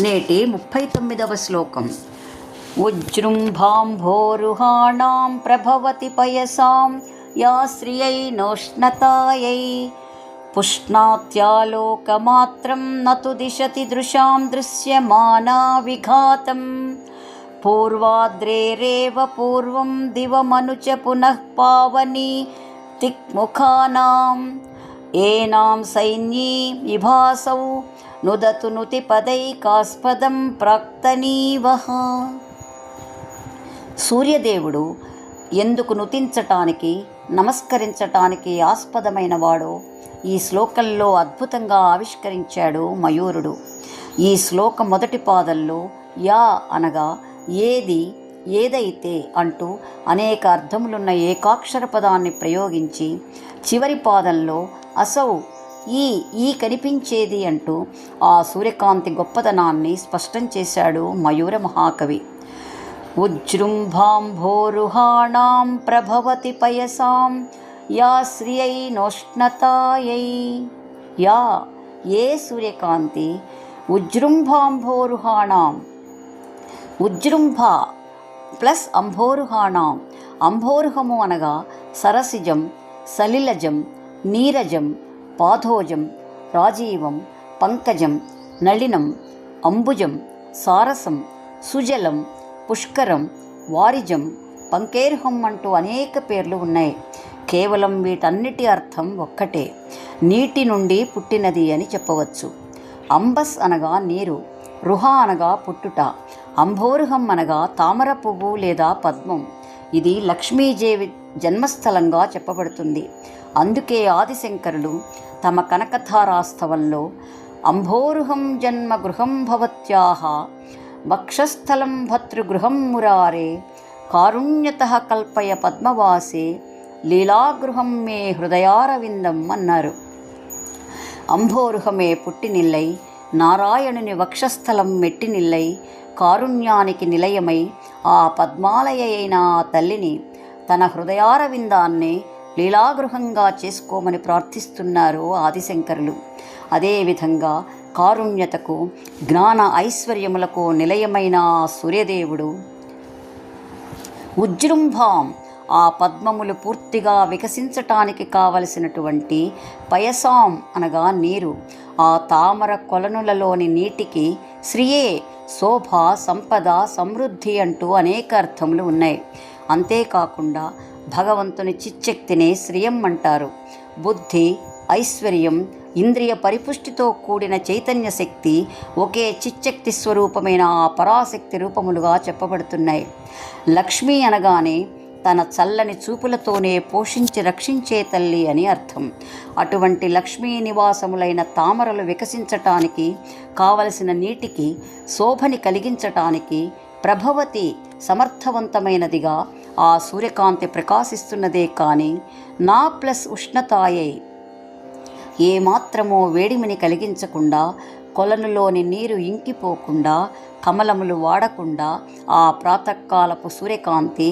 నేటి 39వ శ్లోకం. ఉజృంభాంభోరుహాణాం ప్రభవతి పయసాం యా శ్రియై నోష్ణతాయై పుష్ణాత్యాలోకమాత్రం నతు దిశతి దృశాం దృశ్యమానా విఘాతం పూర్వాద్రేరేవ పూర్వం దివమనుచ పునః పావని తిక్ముఖానాం ఏనాం సైన్యీ విభాసౌ నుదతు నుతిపదైకాస్పదం ప్రాక్తనీవః. సూర్యదేవుడు ఎందుకు నుతించటానికి నమస్కరించటానికి ఆస్పదమైన వాడో ఈ శ్లోకంలో అద్భుతంగా ఆవిష్కరించాడు మయూరుడు. ఈ శ్లోకం మొదటి పాదంలో యా అనగా ఏది, ఏదైతే అంటూ అనేక అర్థములున్న ఏకాక్షర పదాన్ని ప్రయోగించి, చివరి పాదంలో అసౌ ఈ కనిపించేది అంటూ ఆ సూర్యకాంతి గొప్పతనాన్ని స్పష్టం చేశాడు మయూర మహాకవి. ఉజృంభాంభోరుహాణాం ప్రభవతి పయసాం యా శ్రియై నోష్ణతాయై. యా ఏ సూర్యకాంతి ఉజృంభాంభోరుహాణాం, ఉజృంభ ప్లస్ అంభోరుహాణాం. అంభోరుహము అనగా సరసిజం, సలిలజం, నీరజం, పాధోజం, రాజీవం, పంకజం, నళినం, అంబుజం, సారసం, సుజలం, పుష్కరం, వారిజం, పంకేర్హం అంటూ అనేక పేర్లు ఉన్నాయి. కేవలం వీటన్నిటి అర్థం ఒక్కటే, నీటి నుండి పుట్టినది అని చెప్పవచ్చు. అంబస్ అనగా నీరు, రుహ అనగా పుట్టుట, అంభోరుహం అనగా తామర పువ్వు లేదా పద్మం. ఇది లక్ష్మీదేవి జన్మస్థలంగా చెప్పబడుతుంది. అందుకే ఆదిశంకరులు తమ కనకధారాస్తవంలో అంభోరుహం జన్మ గృహం భవత్యాః వక్షస్థలం భర్తృగృహం మురారే కారుణ్యతః కల్పయ పద్మవాసే లీలాగృహం మే హృదయారవిందం అన్నారు. అంభోరుహమే పుట్టినిల్లై, నారాయణుని వక్షస్థలం మెట్టినిల్లై, కారుణ్యానికి నిలయమై ఆ పద్మాలయ అయిన ఆ తల్లిని తన హృదయారవిందాన్ని లీలాగృహంగా చేసుకోమని ప్రార్థిస్తున్నారు ఆదిశంకరులు. అదేవిధంగా కారుణ్యతకు, జ్ఞాన ఐశ్వర్యములకు నిలయమైన సూర్యదేవుడు ఉజృంభాం ఆ పద్మములు పూర్తిగా వికసించటానికి కావలసినటువంటి పయసాం అనగా నీరు, ఆ తామర కొలనులలోని నీటికి శ్రీయే శోభ, సంపద, సమృద్ధి అంటూ అనేక అర్థములు ఉన్నాయి. అంతేకాకుండా భగవంతుని చిచ్చక్తినే శ్రియం అంటారు. బుద్ధి, ఐశ్వర్యం, ఇంద్రియ పరిపుష్టితో కూడిన చైతన్య శక్తి ఒకే చిచ్చక్తి స్వరూపమైన ఆ పరాశక్తి రూపములుగా చెప్పబడుతున్నాయి. లక్ష్మి అనగానే తన చల్లని చూపులతోనే పోషించి రక్షించే తల్లి అని అర్థం. అటువంటి లక్ష్మీ నివాసములైన తామరలు వికసించటానికి కావలసిన నీటికి శోభని కలిగించటానికి ప్రభవతి సమర్థవంతమైనదిగా ఆ సూర్యకాంతి ప్రకాశిస్తున్నదే కానీ నా ప్లస్ ఉష్ణతాయై ఏమాత్రమో వేడిమిని కలిగించకుండా, కొలనులోని నీరు ఇంకిపోకుండా, కమలములు వాడకుండా ఆ ప్రాతకాలపు సూర్యకాంతి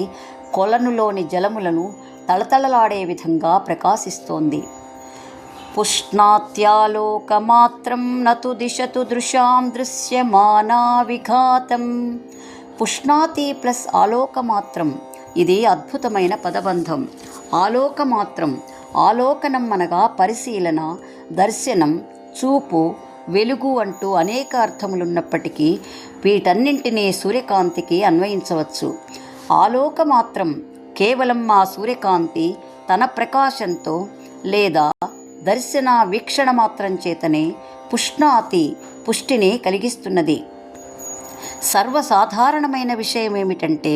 కొలనులోని జలములను తళతళలాడే విధంగా ప్రకాశిస్తోంది. పుష్ణాత్యాలోకమాత్రం నతు దిశతు దృశాం దృశ్యమానా విఘాతం. పుష్ణాతి ప్లస్ ఆలోకమాత్రం, ఇది అద్భుతమైన పదబంధం. ఆలోకమాత్రం, ఆలోకనం అనగా పరిశీలన, దర్శనం, చూపు, వెలుగు అంటూ అనేక అర్థములున్నప్పటికీ వీటన్నింటినీ సూర్యకాంతికి అన్వయించవచ్చు. ఆలోకమాత్రం కేవలం ఆ సూర్యకాంతి తన ప్రకాశంతో లేదా దర్శన వీక్షణ మాత్రం చేతనే పుష్ణాతి పుష్టిని కలిగిస్తున్నది. సర్వసాధారణమైన విషయం ఏమిటంటే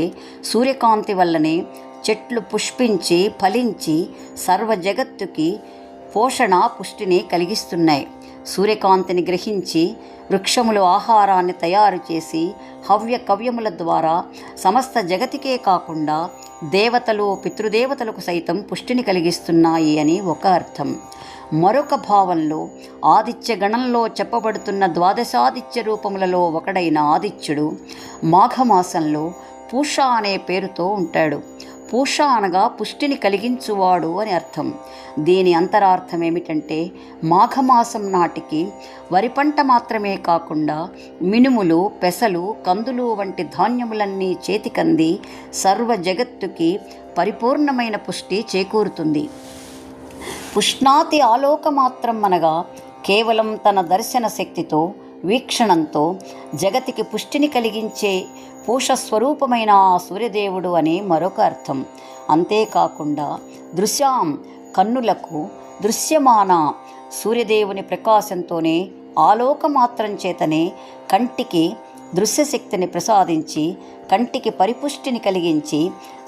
సూర్యకాంతి వల్లనే చెట్లు పుష్పించి ఫలించి సర్వ జగత్తుకి పోషణ, పుష్టిని కలిగిస్తున్నాయి. సూర్యకాంతిని గ్రహించి వృక్షములు ఆహారాన్ని తయారు చేసి హవ్య కవ్యముల ద్వారా సమస్త జగతికే కాకుండా దేవతలు, పితృదేవతలకు సైతం పుష్టిని కలిగిస్తున్నాయి అని ఒక అర్థం. మరొక భావంలో ఆదిత్య గణంలో చెప్పబడుతున్న ద్వాదశాదిత్య రూపములలో ఒకడైన ఆదిత్యుడు మాఘమాసంలో పూష అనే పేరుతో ఉంటాడు. పూష అనగా పుష్టిని కలిగించువాడు అని అర్థం. దీని అంతరార్థం ఏమిటంటే మాఘమాసం నాటికి వరి పంట మాత్రమే కాకుండా మినుములు, పెసలు, కందులు వంటి ధాన్యములన్నీ చేతికంది సర్వ జగత్తుకి పరిపూర్ణమైన పుష్టి చేకూరుతుంది. పుష్ణాతి ఆలోకమాత్రం అనగా కేవలం తన దర్శన శక్తితో, వీక్షణంతో జగతికి పుష్టిని కలిగించే పూషస్వరూపమైన ఆ సూర్యదేవుడు అనే మరొక అర్థం. అంతేకాకుండా దృశ్యాం కన్నులకు దృశ్యమాన సూర్యదేవుని ప్రకాశంతోనే, ఆలోకమాత్రం చేతనే కంటికి దృశ్యశక్తిని ప్రసాదించి కంటికి పరిపుష్టిని కలిగించి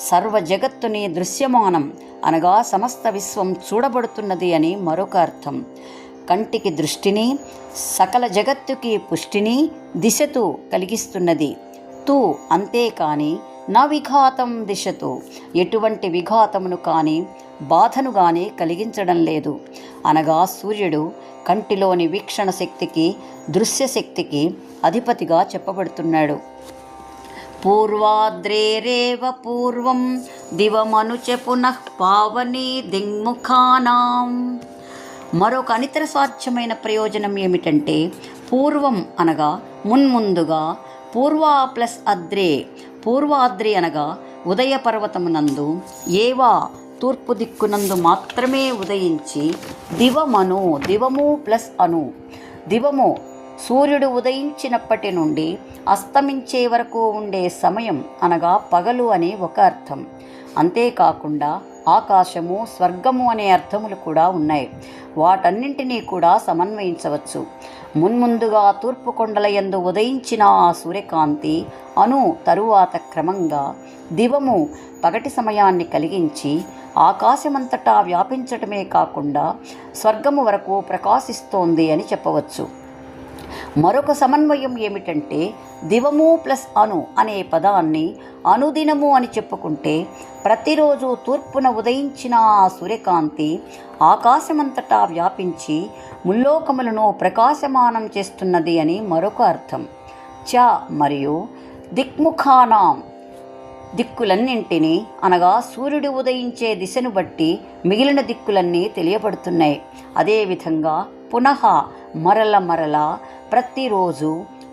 సర్వ జగత్తుని దృశ్యమానం అనగా సమస్త విశ్వం చూడబడుతున్నది అని మరొక అర్థం. కంటికి దృష్టిని, సకల జగత్తుకి పుష్టిని దిశతు కలిగిస్తున్నది. తు అంతేకాని నా విఘాతం దిశతు ఎటువంటి విఘాతమును కానీ బాధను కానీ కలిగించడం లేదు. అనగా సూర్యుడు కంటిలోని వీక్షణ శక్తికి, దృశ్యశక్తికి అధిపతిగా చెప్పబడుతున్నాడు. పూర్వాద్రేరేవ పూర్వం దివమనుచ పునః పావని దింగ్ముఖానాం. మరొక అనితర సాధ్యమైన ప్రయోజనం ఏమిటంటే పూర్వం అనగా మున్ముందుగా, పూర్వ ప్లస్ అద్రే, పూర్వాద్రి అనగా ఉదయ పర్వతమునందు, ఏవా తూర్పు దిక్కునందు మాత్రమే ఉదయించి, దివమను దివము ప్లస్ అను, దివము సూర్యుడు ఉదయించినప్పటి నుండి అస్తమించే వరకు ఉండే సమయం అనగా పగలు అని ఒక అర్థం. అంతేకాకుండా ఆకాశము, స్వర్గము అనే అర్థములు కూడా ఉన్నాయి. వాటన్నింటినీ కూడా సమన్వయించవచ్చు. మున్ముందుగా తూర్పు కొండల యందు ఉదయించిన ఆ సూర్యకాంతి అను తరువాత క్రమంగా దివము పగటి సమయాన్ని కలిగించి ఆకాశమంతటా వ్యాపించటమే కాకుండా స్వర్గము వరకు ప్రకాశిస్తోంది అని చెప్పవచ్చు. మరొక సమన్వయం ఏమిటంటే దివము ప్లస్ అను అనే పదాన్ని అనుదినము అని చెప్పుకుంటే ప్రతిరోజు తూర్పున ఉదయించిన ఆ సూర్యకాంతి ఆకాశమంతటా వ్యాపించి ముల్లోకములను ప్రకాశమానం చేస్తున్నది అని మరొక అర్థం. చ మరియు దిక్ముఖానాం దిక్కులన్నింటినీ అనగా సూర్యుడు ఉదయించే దిశను బట్టి మిగిలిన దిక్కులన్నీ తెలియబడుతున్నాయి. అదేవిధంగా పునః మరల ప్రతిరోజు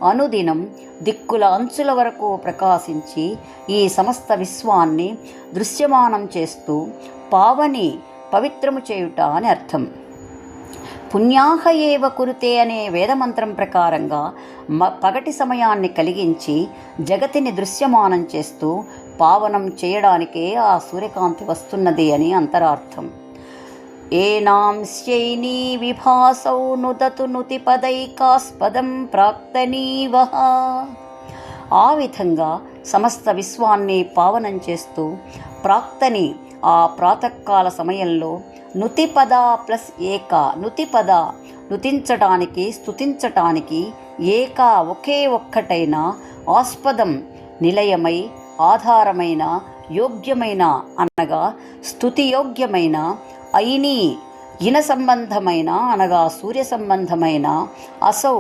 అనుదినం దిక్కుల అంచుల వరకు ప్రకాశించి ఈ సమస్త విశ్వాన్ని దృశ్యమానం చేస్తూ పావని పవిత్రము చేయుట అని అర్థం. పుణ్యాహ ఏవ కురుతే అనే వేదమంత్రం ప్రకారంగా పగటి సమయాన్ని కలిగించి జగతిని దృశ్యమానం చేస్తూ పావనం చేయడానికే ఆ సూర్యకాంతి వస్తున్నది అని అంతరార్థం. ఏనాంశ్యైనీ విభాసౌ నుదతు నుతిపదైకాస్పదం ప్రాక్తనీవః. ఆ విధంగా సమస్త విశ్వాన్ని పావనం చేస్తూ ప్రాక్తని ఆ ప్రాతకాల సమయంలో నుతిపద ప్లస్ ఏక, నుతిపద నుతించటానికి, స్తుతించటానికి, ఏక ఒకే ఒక్కటైన, ఆస్పదం నిలయమై, ఆధారమైన, యోగ్యమైన అనగా స్తుతియోగ్యమైన, అయిని ఇన సంబంధమైన అనగా సూర్య సంబంధమైన, అసౌ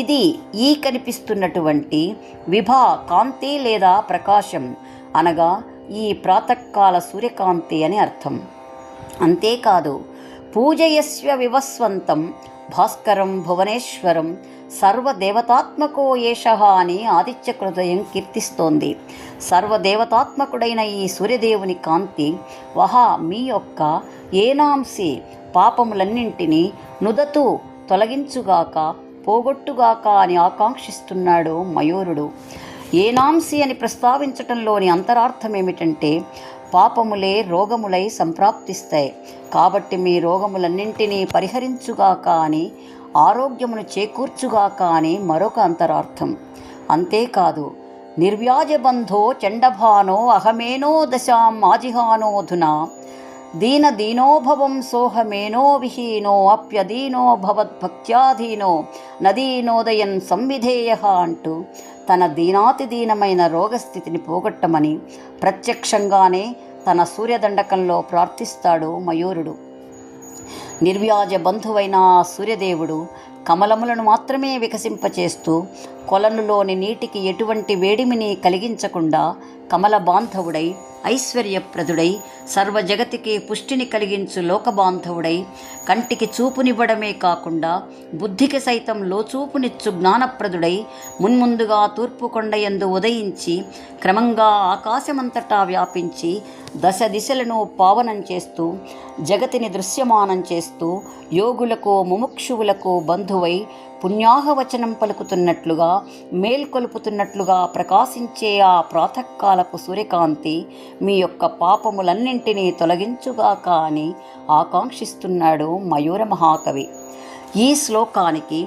ఇది ఈ కనిపిస్తున్నటువంటి, విభా కాంతి లేదా ప్రకాశం అనగా ఈ ప్రాతకాల సూర్యకాంతి అని అర్థం. అంతేకాదు పూజయస్వ వివస్వంతం భాస్కరం భువనేశ్వరం సర్వదేవతాత్మకో ఏషః అని ఆదిత్య హృదయం కీర్తిస్తోంది. సర్వదేవతాత్మకుడైన ఈ సూర్యదేవుని కాంతి వహా మీ యొక్క ఏనాంసి పాపములన్నింటినీ నుదతు తొలగించుగాక, పోగొట్టుగాక అని ఆకాంక్షిస్తున్నాడు మయూరుడు. ఏనాంసి అని ప్రస్తావించటంలోని అంతరార్థం ఏమిటంటే పాపములే రోగములై సంప్రాప్తిస్తాయి కాబట్టి మీ రోగములన్నింటినీ పరిహరించుగాక అని, ఆరోగ్యమును చేకూర్చుగాక అని మరొక అంతరార్థం. అంతేకాదు నిర్వ్యాజబంధో చండభానో అహమేనో దశాం ఆజిహానోధునా దీనదీనోభవం సోహమేనో విహీనో అప్యదీనో భవద్భక్త్యాధీనో నదీనోదయన్ సంవిధేయ అంటూ తన దీనాతిదీనమైన రోగస్థితిని పోగొట్టమని ప్రత్యక్షంగానే తన సూర్యదండకంలో ప్రార్థిస్తాడు మయూరుడు. నిర్వ్యాజ బంధువైన ఆ సూర్యదేవుడు కమలములను మాత్రమే వికసింపచేస్తూ కొలనులోని నీటికి ఎటువంటి వేడిమిని కలిగించకుండా కమల బాంధవుడై ఐశ్వర్యప్రదుడై సర్వజగతికి పుష్టిని కలిగించు లోకబాంధవుడై కంటికి చూపునివ్వడమే కాకుండా బుద్ధికి సైతం లోచూపునిచ్చు జ్ఞానప్రదుడై మున్ముందుగా తూర్పు కొండయందు ఉదయించి క్రమంగా ఆకాశమంతటా వ్యాపించి దశ దిశలను పావనం చేస్తూ జగతిని దృశ్యమానం చేస్తూ యోగులకు ముముక్షువులకు బంధువై పుణ్యాహవచనం పలుకుతున్నట్లుగా మేల్కొలుపుతున్నట్లుగా ప్రకాశించే ఆ ప్రాతకాలపు సూర్యకాంతి మీ యొక్క పాపములన్నింటినీ తొలగించుగాక అని ఆకాంక్షిస్తున్నాడు మయూర మహాకవి. ఈ శ్లోకానికి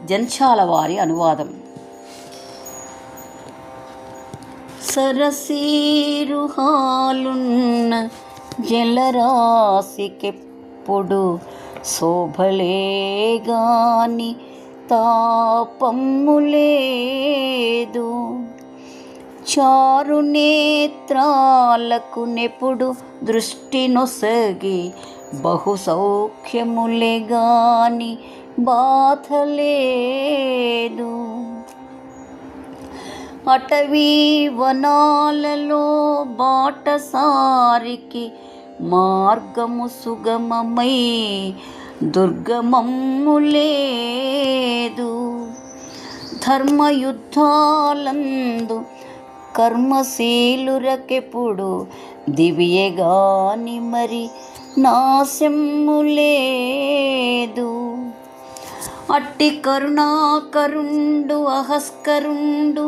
జంఛాల వారి అనువాదం. సరసీరుహాలున్న జలరాశికెప్పుడు శోభలేగాని తాపము లేదు, చారునేత్రాలకు నెప్పుడు దృష్టి నొసగి బహు సౌఖ్యములేగాని బాధలేదు. అటవీ వనాలలో బాటసారికి మార్గము సుగమమై దుర్గమము లేదు. ధర్మయుద్ధాలందు కర్మశీలురకెప్పుడు దివ్యగాని మరి నాశము లేదు. అట్టి కరుణాకరుండు అహస్కరుండు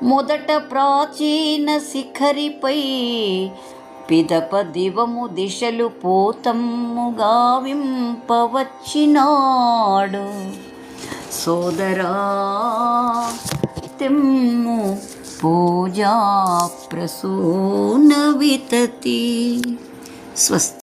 మొదట ప్రాచీన శిఖరిపై పిదప దివము దిశలు పోతమ్ముగా వింపవచ్చినాడు. సోదరా తెమ్ము పూజా ప్రసూన వితతి. స్వస్తి.